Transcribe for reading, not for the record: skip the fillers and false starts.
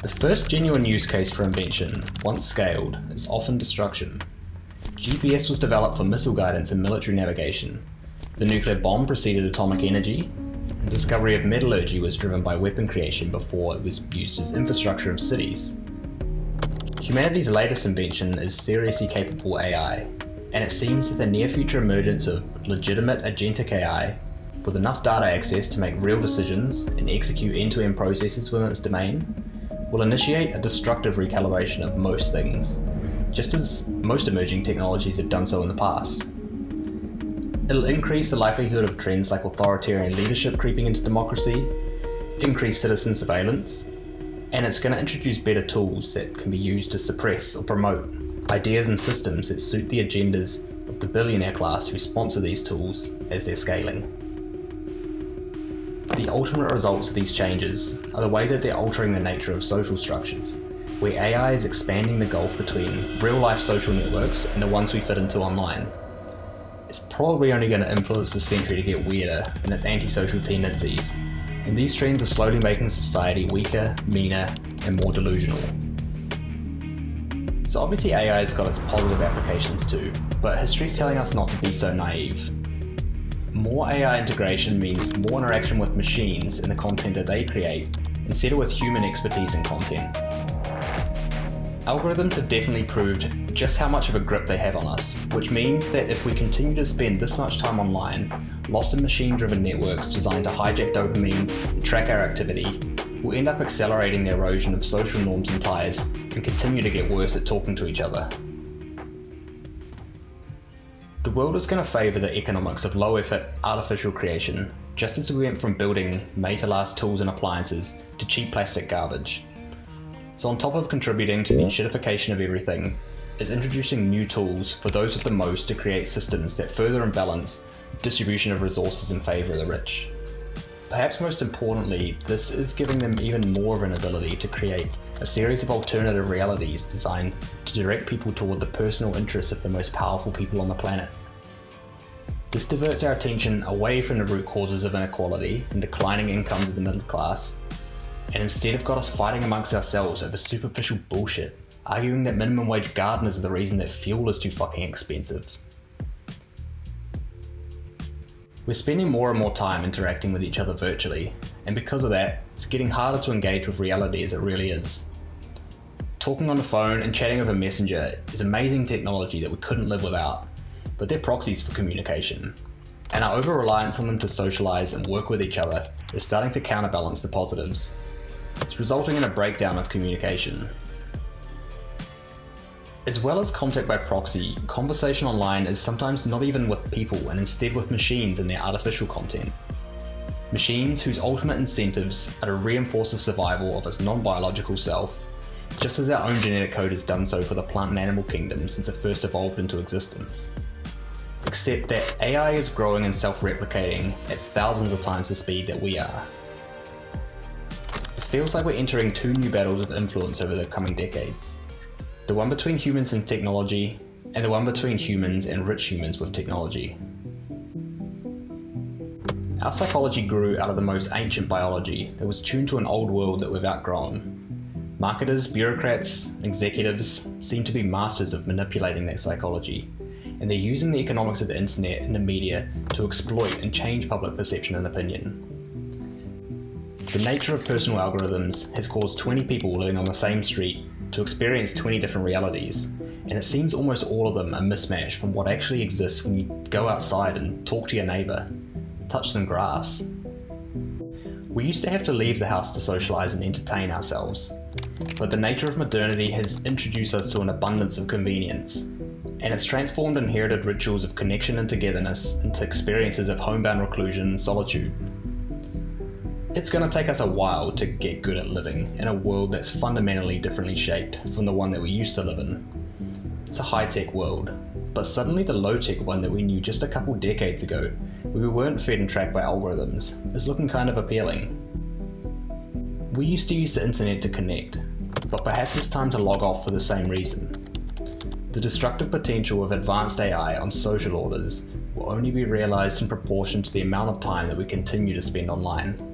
The first genuine use case for invention, once scaled, is often destruction. GPS was developed for missile guidance and military navigation. The nuclear bomb preceded atomic energy, and the discovery of metallurgy was driven by weapon creation before it was used as infrastructure of cities. Humanity's latest invention is seriously capable AI, and it seems that the near-future emergence of legitimate agentic AI, with enough data access to make real decisions and execute end-to-end processes within its domain, will initiate a destructive recalibration of most things, just as most emerging technologies have done so in the past. It'll increase the likelihood of trends like authoritarian leadership creeping into democracy, increase citizen surveillance, and it's going to introduce better tools that can be used to suppress or promote ideas and systems that suit the agendas of the billionaire class who sponsor these tools as they're scaling. The ultimate results of these changes are the way that they're altering the nature of social structures, where AI is expanding the gulf between real-life social networks and the ones we fit into online. It's probably only going to influence the century to get weirder in its antisocial tendencies, and these trends are slowly making society weaker, meaner, and more delusional. So obviously AI has got its positive applications too, but history's telling us not to be so naive. More AI integration means more interaction with machines and the content that they create, instead of with human expertise in content. Algorithms have definitely proved just how much of a grip they have on us, which means that if we continue to spend this much time online, lost in machine-driven networks designed to hijack dopamine and track our activity, we'll end up accelerating the erosion of social norms and ties and continue to get worse at talking to each other. The world is going to favour the economics of low-effort, artificial creation, just as we went from building made-to-last tools and appliances to cheap plastic garbage. So on top of contributing to the shitification of everything, is introducing new tools for those with the most to create systems that further imbalance the distribution of resources in favour of the rich. Perhaps most importantly, this is giving them even more of an ability to create a series of alternative realities designed to direct people toward the personal interests of the most powerful people on the planet. This diverts our attention away from the root causes of inequality and declining incomes of the middle class, and instead have got us fighting amongst ourselves over superficial bullshit, arguing that minimum wage gardeners are the reason that fuel is too fucking expensive. We're spending more and more time interacting with each other virtually, and because of that, it's getting harder to engage with reality as it really is. Talking on the phone and chatting over Messenger is amazing technology that we couldn't live without, but they're proxies for communication, and our over-reliance on them to socialise and work with each other is starting to counterbalance the positives. It's resulting in a breakdown of communication. As well as contact by proxy, conversation online is sometimes not even with people and instead with machines and their artificial content. Machines whose ultimate incentives are to reinforce the survival of its non-biological self, just as our own genetic code has done so for the plant and animal kingdom since it first evolved into existence. Except that AI is growing and self-replicating at thousands of times the speed that we are. It feels like we're entering two new battles of influence over the coming decades. The one between humans and technology, and the one between humans and rich humans with technology. Our psychology grew out of the most ancient biology that was tuned to an old world that we've outgrown. Marketers, bureaucrats, executives seem to be masters of manipulating that psychology, and they're using the economics of the internet and the media to exploit and change public perception and opinion. The nature of personal algorithms has caused 20 people living on the same street to experience 20 different realities, and it seems almost all of them are mismatched from what actually exists when you go outside and talk to your neighbour, touch some grass. We used to have to leave the house to socialise and entertain ourselves, but the nature of modernity has introduced us to an abundance of convenience, and it's transformed inherited rituals of connection and togetherness into experiences of homebound reclusion and solitude. It's going to take us a while to get good at living in a world that's fundamentally differently shaped from the one that we used to live in. It's a high-tech world, but suddenly the low-tech one that we knew just a couple decades ago, where we weren't fed and tracked by algorithms, is looking kind of appealing. We used to use the internet to connect, but perhaps it's time to log off for the same reason. The destructive potential of advanced AI on social orders will only be realised in proportion to the amount of time that we continue to spend online.